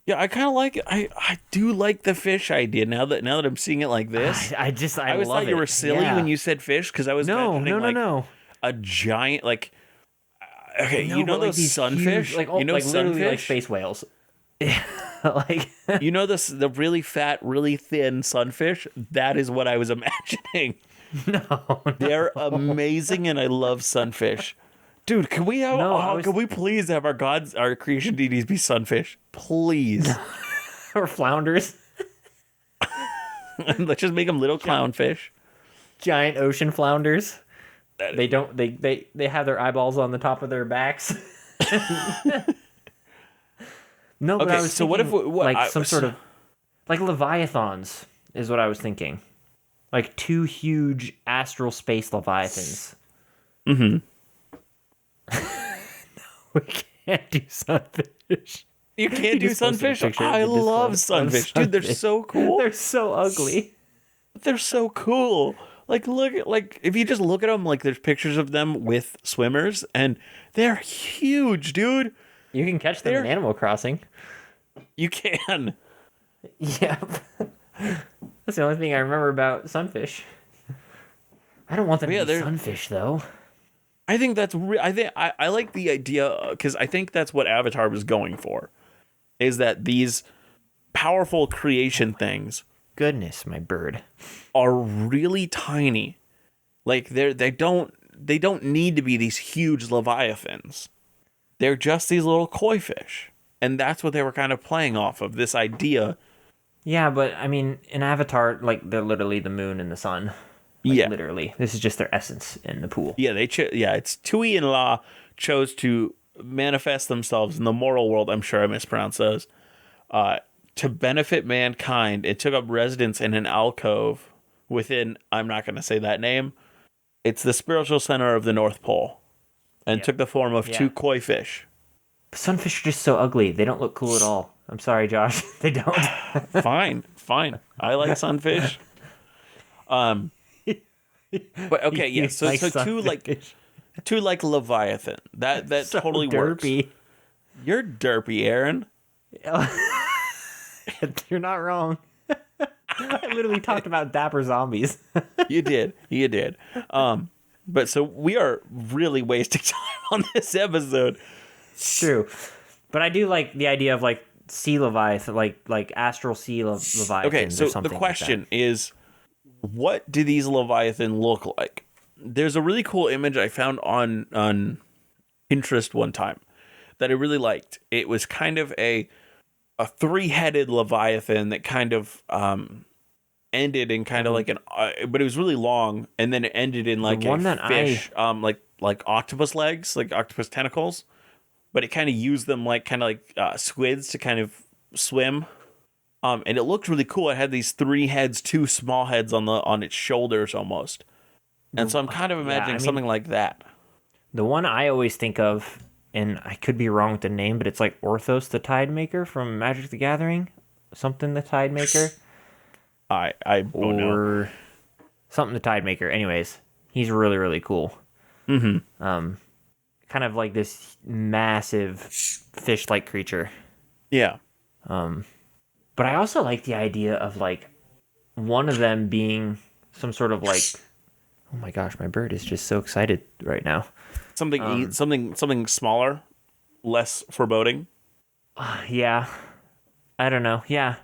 Yeah, I kind of like it. I do like the fish idea now that I'm seeing it like this. I always love thought you were silly when you said fish because I was imagining no. A giant like. Okay, No, you know but, like, those these sunfish? huge, like, you know like literally sunfish? like space whales. Yeah, like You know the really fat, really thin sunfish? That is what I was imagining. no. They're amazing, and I love sunfish. Dude, can we have? Can we please have our creation deities be sunfish, please? Or flounders. Let's just make them little clownfish. Giant ocean flounders. They don't. They have their eyeballs on the top of their backs. No, but Okay, I was so thinking, what if like some sort of like leviathans is what I was thinking, like two huge astral space leviathans. Mm-hmm. No, we can't do sunfish. You can't do just posted a sunfish? picture in I the Discord love of sunfish. Dude, they're sunfish. so cool. They're so ugly. They're so cool. Like, look at, like, if you just look at them, like, there's pictures of them with swimmers, and they're huge, dude. You can catch them in Animal Crossing. You can. Yeah. That's the only thing I remember about sunfish. I don't want them to be sunfish, though. I think that's I like the idea because I think that's what Avatar was going for, is that these powerful creation things, Goodness, my bird, are really tiny. Like they don't need to be these huge leviathans. They're just these little koi fish, and that's what they were kind of playing off of, this idea. Yeah, but I mean, in Avatar, like they're literally the moon and the sun. Like, yeah, literally. This is just their essence in the pool. Yeah, it's Tui and La chose to manifest themselves in the moral world. I'm sure I mispronounced those. To benefit mankind, it took up residence in an alcove within. I'm not going to say that name. It's the spiritual center of the North Pole, and took the form of two koi fish. Sunfish are just so ugly. They don't look cool at all. I'm sorry, Josh. They don't. Fine. I like sunfish. But okay, yeah. You So like two like Leviathan. That so totally works. derpy. You're derpy, Aaron. You're not wrong. I literally talked about dapper zombies. You did. But so we are really wasting time on this episode. It's true, but I do like the idea of like sea leviathan, like astral sea leviathans. Okay, so or something the question like is, what do these leviathan look like? There's a really cool image I found on Pinterest one time that I really liked. It was kind of a three-headed leviathan that kind of ended in kind of like an but it was really long, and then it ended in like one a that fish like octopus legs, like octopus tentacles, but it kind of used them like kind of like squids to kind of swim. And it looked really cool. It had these three heads, two small heads on its shoulders almost. And so I'm kind of imagining something like that. The one I always think of, and I could be wrong with the name, but it's like Orthos the Tide Maker from Magic the Gathering. Something the Tide Maker. I don't know. Or something the Tide Maker. Anyways, he's really, really cool. Mm-hmm. Kind of like this massive fish-like creature. Yeah. But I also like the idea of like one of them being some sort of like, oh my gosh, my bird is just so excited right now. Something smaller, less foreboding. Yeah, I don't know. Yeah,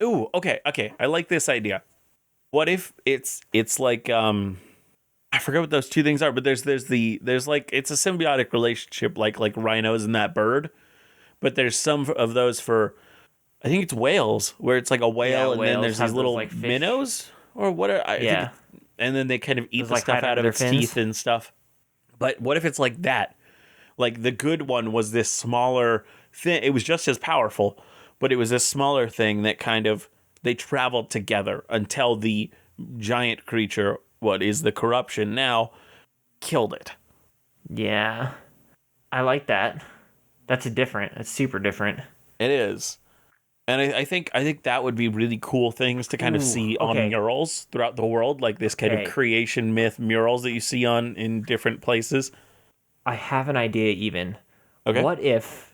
Ooh, okay. I like this idea. What if it's like I forget what those two things are, but there's like it's a symbiotic relationship like rhinos and that bird, but there's some of those for. I think it's whales, where it's like a whale, and then there's these little like minnows or what? And then they kind of eat the stuff out of its teeth and stuff. But what if it's like that? Like the good one was this smaller thing. It was just as powerful, but it was this smaller thing that kind of they traveled together until the giant creature, what is the corruption now, killed it. Yeah, I like that. That's super different. It is. And I think that would be really cool things to kind of see on murals throughout the world, like this kind of creation myth murals that you see in different places. I have an idea even. Okay. What if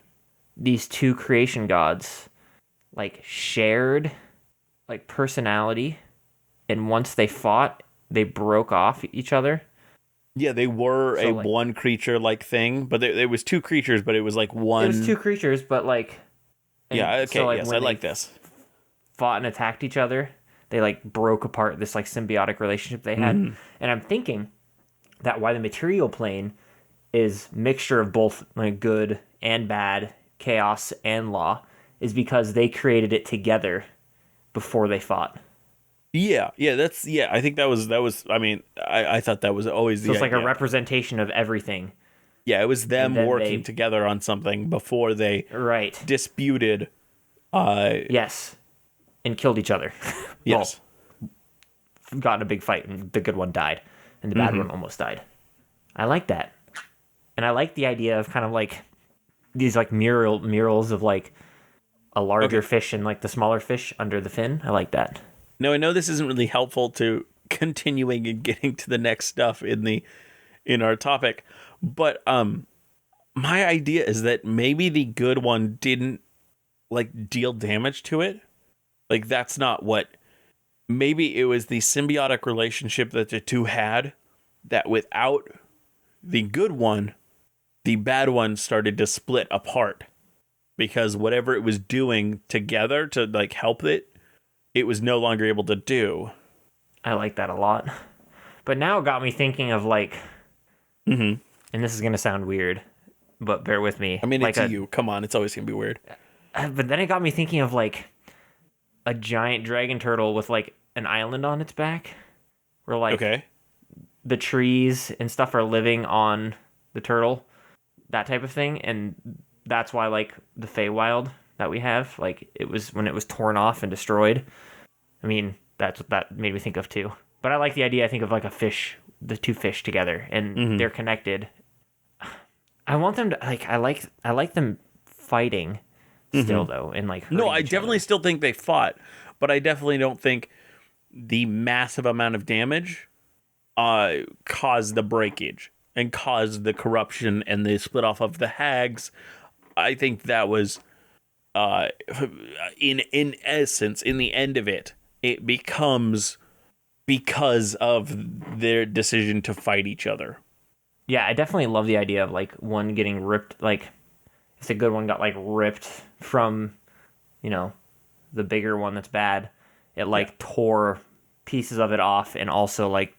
these two creation gods like shared like personality, and once they fought, they broke off each other? Yeah, they were one creature like thing, but it was two creatures, but it was like one. It was two creatures, but like. Yeah, okay, so, yes, I like this. Fought and attacked each other. They like broke apart this like symbiotic relationship they had. Mm-hmm. And I'm thinking that why the material plane is mixture of both like good and bad, chaos and law, is because they created it together before they fought. Yeah, I think that was I mean, I thought that was always so it's like a representation of everything. Yeah, it was them working together on something before they disputed. Yes, and killed each other. Yes. Got in a big fight, and the good one died, and the bad one almost died. I like that. And I like the idea of kind of like these like murals of like a larger fish and like the smaller fish under the fin. I like that. No, I know this isn't really helpful to continuing and getting to the next stuff in our topic. But my idea is that maybe the good one didn't like deal damage to it. Like that's not what. Maybe it was the symbiotic relationship that the two had. That without the good one, the bad one started to split apart because whatever it was doing together to like help it was no longer able to do. I like that a lot. But now it got me thinking of like. Mm-hmm. And this is going to sound weird, but bear with me. I mean, like it's you. Come on. It's always going to be weird. But then it got me thinking of, like, a giant dragon turtle with, like, an island on its back. Where, like, the trees and stuff are living on the turtle. That type of thing. And that's why, like, the Feywild that we have, like, it was when it was torn off and destroyed. I mean, that's what that made me think of, too. But I like the idea, I think, of, like, a fish, the two fish together, and they're connected. I want them to I like them fighting, still though, and like No, hurting I each definitely other. still think they fought, but I definitely don't think the massive amount of damage caused the breakage and caused the corruption and the split off of the hags. I think that was in essence, in the end of it, it becomes because of their decision to fight each other. Yeah, I definitely love the idea of like one getting ripped. Like, if the good one got like ripped from, you know, the bigger one that's bad, it like tore pieces of it off and also like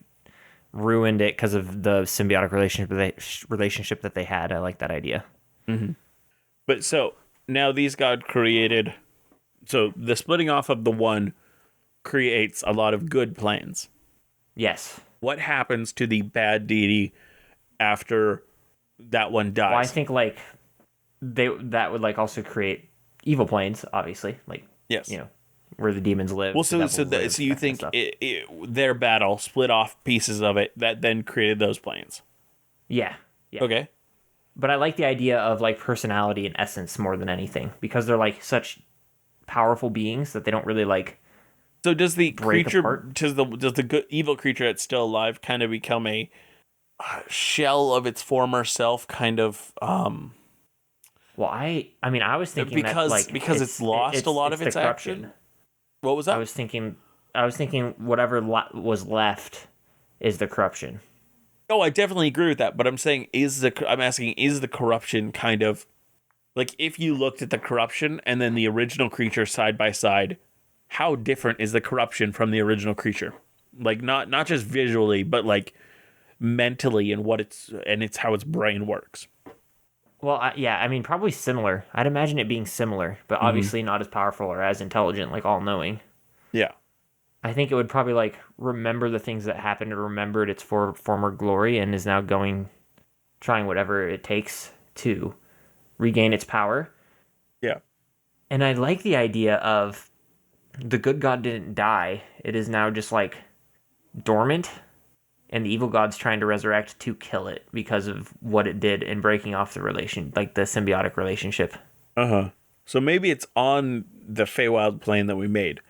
ruined it because of the symbiotic relationship that they had. I like that idea. But so now these God created. So the splitting off of the one creates a lot of good plans. Yes. What happens to the bad deity after that one dies? Well, I think like that would like also create evil planes, obviously, like Yes. you know where the demons live. Well, the so devils so, live, so you that kind of think stuff. their battle split off pieces of it that then created those planes? Yeah. Yeah. Okay. But I like the idea of like personality and essence more than anything because they're like such powerful beings that they don't really like. So does the break creature, apart. does the good evil creature that's still alive kind of become a shell of its former self, kind of? Well, I mean, I was thinking that like because it's lost a lot of its the corruption. action? What was that? I was thinking whatever was left is the corruption. Oh, I definitely agree with that. But I'm saying, I'm asking, is the corruption kind of like, if you looked at the corruption and then the original creature side by side, how different is the corruption from the original creature? Like not just visually, but like mentally and it's how its brain works. Well, I mean, probably similar. I'd imagine it being similar, but obviously not as powerful or as intelligent, like all-knowing. Yeah. I think it would probably like remember the things that happened and remembered its former glory and is now trying whatever it takes to regain its power. Yeah. And I like the idea of the good god didn't die. It is now just like dormant, and the evil god's trying to resurrect to kill it because of what it did in breaking off the symbiotic relationship. So maybe it's on the Feywild plane that we made.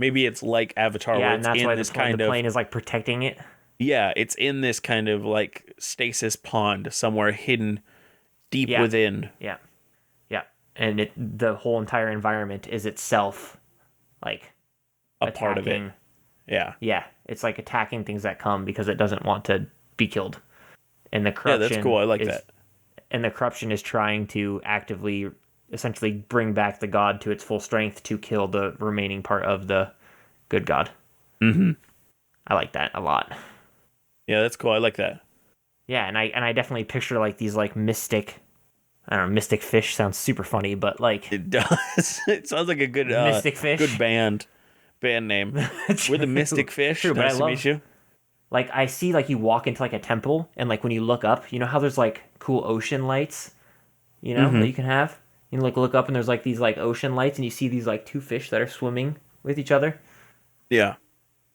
Maybe it's like Avatar, Yeah, where and it's that's in why this the plane is like protecting it. Yeah, it's in this kind of like stasis pond somewhere hidden deep within. Yeah. Yeah. And the whole entire environment is itself like a part of it. Yeah. Yeah. It's like attacking things that come because it doesn't want to be killed. And the corruption. Yeah, that's cool. I like that. And the corruption is trying to actively essentially bring back the god to its full strength to kill the remaining part of the good god. Mm-hmm. I like that a lot. Yeah, that's cool. I like that. Yeah, and I definitely picture like these like mystic, I don't know, mystic fish sounds super funny, but like it does. It sounds like a good Mystic Fish. good band name. We're the Mystic Fish. True, Nice to meet you. Like I see like you walk into like a temple and like when you look up, you know how there's like cool ocean lights, you know, that you can have. You like look up and there's like these like ocean lights and you see these like two fish that are swimming with each other. Yeah.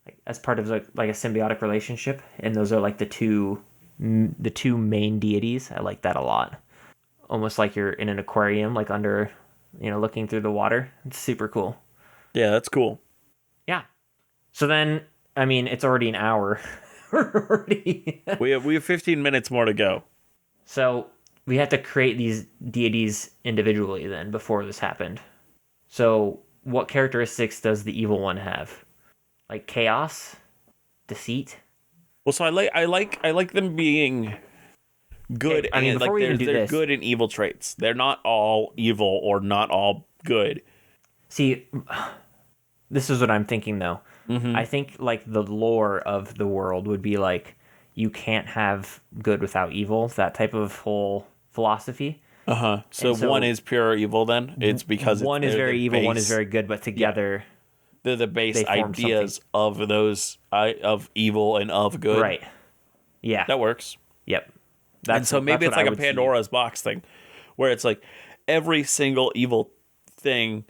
Like, as part of like a symbiotic relationship, and those are like the two main deities. I like that a lot. Almost like you're in an aquarium, like under, looking through the water. It's super cool. Yeah, that's cool. Yeah. So then, I mean, it's already an hour. We have 15 minutes more to go. So we have to create these deities individually then before this happened. So what characteristics does the evil one have? Like chaos, deceit. Well, so I like them being good. Okay, I mean, and before like we even do they're this, good and evil traits. They're not all evil or not all good. See, this is what I'm thinking though. Mm-hmm. I think like the lore of the world would be like you can't have good without evil. That type of whole philosophy. So one is pure evil. Then it's because one is very evil, one is very good, but together. Yeah. They're the base they form ideas something. of those of evil and of good. Right. Yeah. That works. Yep. And so maybe it's like a Pandora's box thing, where it's like every single evil thing,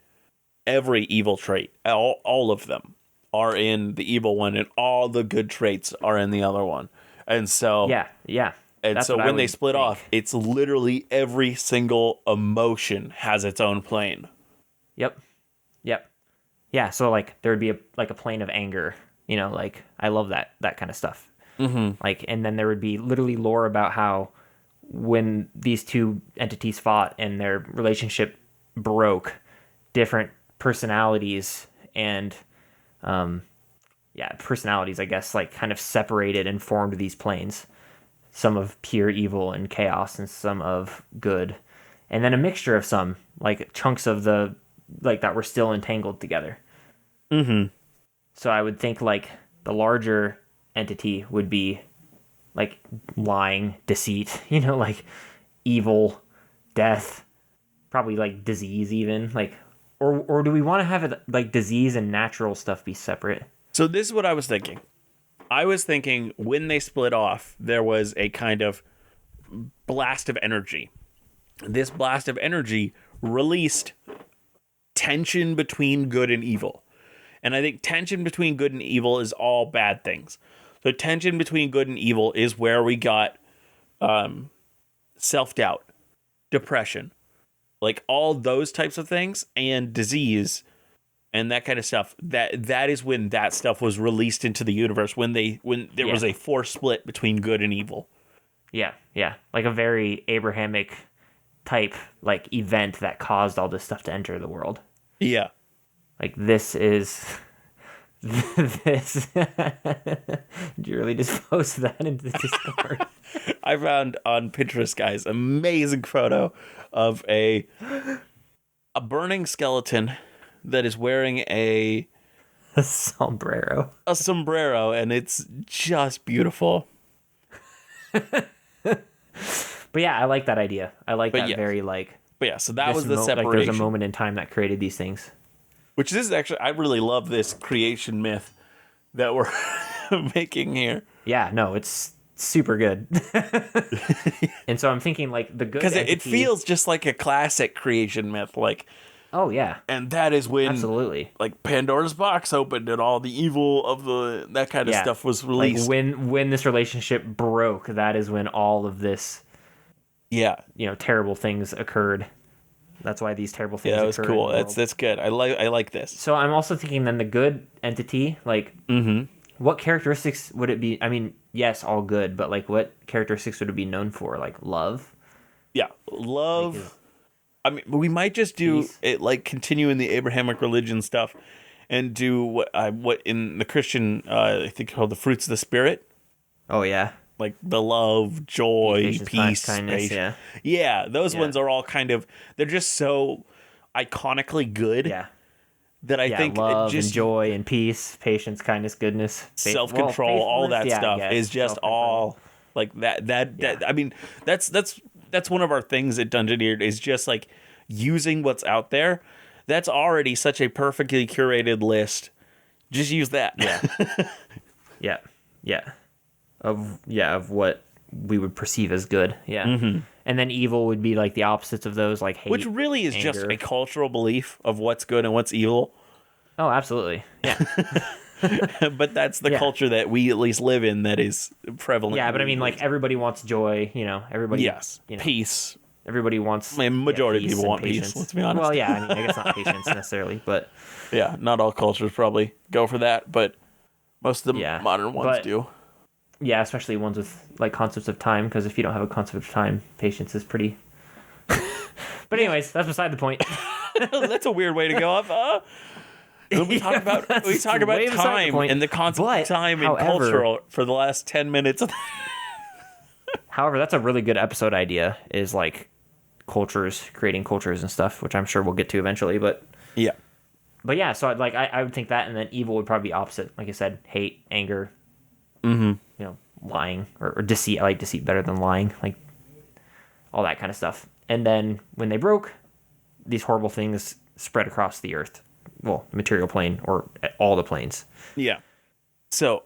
every evil trait, all of them are in the evil one, and all the good traits are in the other one. And so yeah. And That's so what I when they would split think. off, it's literally every single emotion has its own plane. Yep. Yep. Yeah, so like there would be a plane of anger, like I love that kind of stuff. Like, and then there would be literally lore about how when these two entities fought and their relationship broke, different personalities and personalities, I guess, like kind of separated and formed these planes. Some of pure evil and chaos and some of good. And then a mixture of some, like chunks of the like that were still entangled together. So I would think like the larger entity would be like lying, deceit, like evil, death, probably like disease even, like or do we want to have it like disease and natural stuff be separate? So this is what I was thinking. I was thinking when they split off, there was a kind of blast of energy. This blast of energy released tension between good and evil. And I think tension between good and evil is all bad things. So tension between good and evil is where we got self-doubt, depression, like all those types of things, and disease and that kind of stuff. That is when that stuff was released into the universe, when there was a force split between good and evil. Yeah, like a very Abrahamic type like event that caused all this stuff to enter the world. Yeah. Like this is this. Did you really just post that into the Discord? I found on Pinterest, guys, amazing photo of a burning skeleton that is wearing a sombrero. A sombrero, and it's just beautiful. But yeah, I like that idea. I like that very like. But yeah, so that was the separation. Like there's a moment in time that created these things. Which this is actually, I really love this creation myth that we're making here. Yeah, no, it's super good. And so I'm thinking like the good because it feels just like a classic creation myth, like. Oh yeah, and that is when absolutely like Pandora's box opened and all the evil of that kind of stuff was released. Like when this relationship broke, that is when all of this, terrible things occurred. That's why these terrible things. Yeah, that was cool. That's good. I like this. So I'm also thinking then the good entity, like, what characteristics would it be? I mean, yes, all good, but like, what characteristics would it be known for? Like love. Yeah, love. I mean, we might just do it, like continue in the Abrahamic religion stuff, and do what in the Christian I think called the fruits of the Spirit. Oh yeah, like the love, joy, patience, peace, kindness. Those ones are all kind of, they're just so iconically good. Yeah. That I think love and joy and peace, patience, kindness, goodness, self-control, all that stuff is just all like that. I mean, that's one of our things at Dungeoneered is just like using what's out there. That's already such a perfectly curated list. Just use that. Yeah. Of what we would perceive as good. Yeah. Mm-hmm. And then evil would be like the opposites of those, like hate, which really is anger. Just a cultural belief of what's good and what's evil. Oh, absolutely. Yeah. But that's the culture that we at least live in that is prevalent. Yeah, but I mean, like, everybody wants joy, everybody... Yes, peace. Everybody wants... I mean, majority of people want peace, let's be honest. Well, yeah, I mean, I guess not patience necessarily, but... Yeah, not all cultures probably go for that, but most of the modern ones do. Yeah, especially ones with, like, concepts of time, because if you don't have a concept of time, patience is pretty... But anyways, that's beside the point. That's a weird way to go off. We talk about time and the concept of time and culture for the last 10 minutes. However, that's a really good episode idea, is like cultures, creating cultures and stuff, which I'm sure we'll get to eventually. But yeah, so like I would think that, and then evil would probably be opposite. Like I said, hate, anger, lying or deceit. I like deceit better than lying, like all that kind of stuff. And then when they broke, these horrible things spread across the earth. Well, material plane or all the planes. Yeah. So,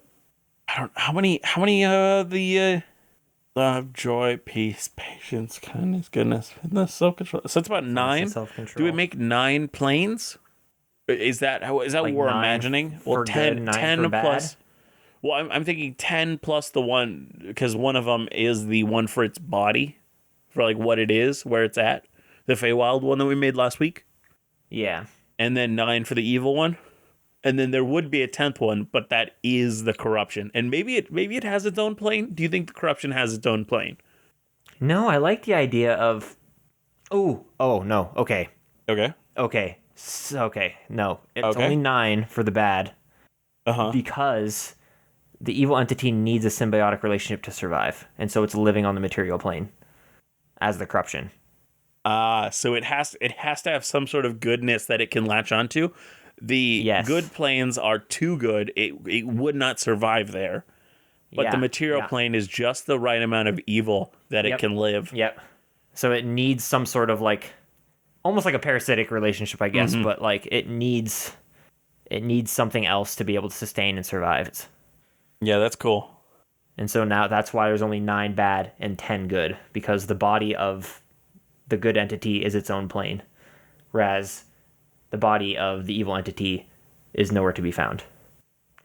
I don't how many the love, joy, peace, patience, kindness, goodness, fitness, self-control. So it's about 9. Do we make 9 planes? Is that like what we're imagining? Well, 10 plus. Well, I'm thinking 10 plus the one, because one of them is the one for its body, for like what it is, where it's at. The Feywild one that we made last week. Yeah. and then 9 for the evil one. And then there would be a 10th one, but that is the corruption. And maybe it has its own plane. Do you think the corruption has its own plane? No, I like the idea of. Oh no. Okay. Okay. Okay. No, it's Okay. only 9 for the bad because the evil entity needs a symbiotic relationship to survive, and so it's living on the material plane as the corruption. So it has to have some sort of goodness that it can latch onto. The good planes are too good; it would not survive there. But the material plane is just the right amount of evil that it can live. Yep. So it needs some sort of like, almost like a parasitic relationship, I guess. But like it needs something else to be able to sustain and survive. Yeah, that's cool. And so now that's why there's only 9 bad and 10 good, because the body of the good entity is its own plane, whereas the body of the evil entity is nowhere to be found,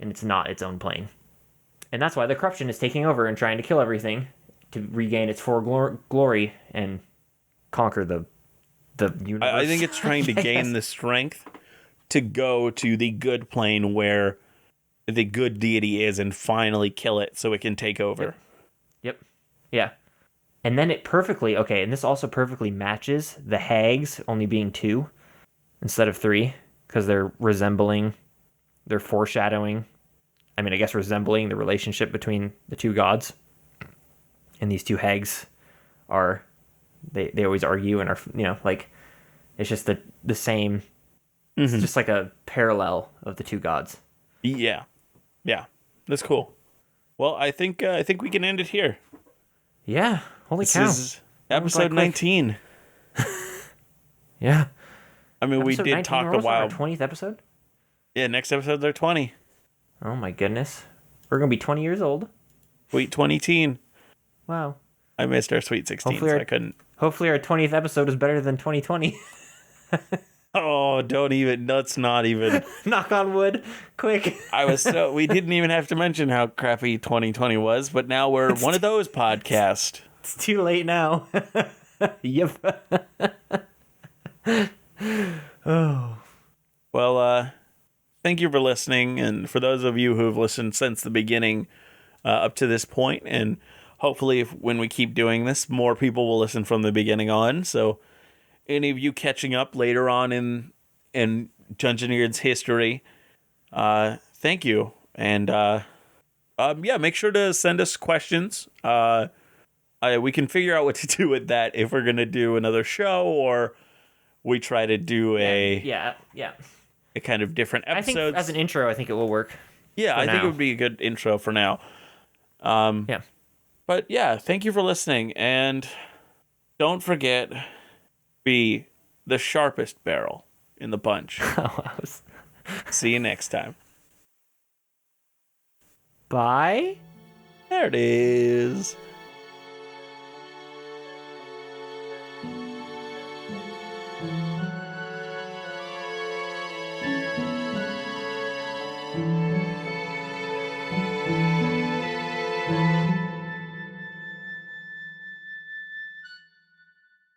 and it's not its own plane. And that's why the corruption is taking over and trying to kill everything to regain its full glory and conquer the universe. I think it's trying to gain the strength to go to the good plane where the good deity is and finally kill it so it can take over. Yep. Yeah. And then it perfectly, and this also perfectly matches the hags only being 2 instead of 3, because they're foreshadowing, I guess resembling the relationship between the 2 gods. And these 2 hags are, they always argue and are, like, it's just the same, it's just like a parallel of the 2 gods. Yeah. Yeah. That's cool. Well, I think we can end it here. Yeah. Holy this cow. Is episode 19. Yeah. We did talk a while. Our 20th episode? Yeah, next episode they're 20. Oh my goodness. We're going to be 20 years old. Sweet 20-teen. Wow. I missed our Sweet 16, so I couldn't. Hopefully our 20th episode is better than 2020. Oh, don't even. Let's not even. Knock on wood. Quick. We didn't even have to mention how crappy 2020 was, but now we're one of those podcasts. It's too late now. Yep. Oh. Well, thank you for listening, and for those of you who have listened since the beginning up to this point, and hopefully when we keep doing this, more people will listen from the beginning on, so any of you catching up later on in Dungeoneered's history, thank you, and make sure to send us questions. We can figure out what to do with that if we're gonna do another show, or we try to do a kind of different episodes. I think as an intro, I think it will work. Yeah, I think it would be a good intro for now. But yeah, thank you for listening, and don't forget, be the sharpest barrel in the bunch. See you next time. Bye. There it is.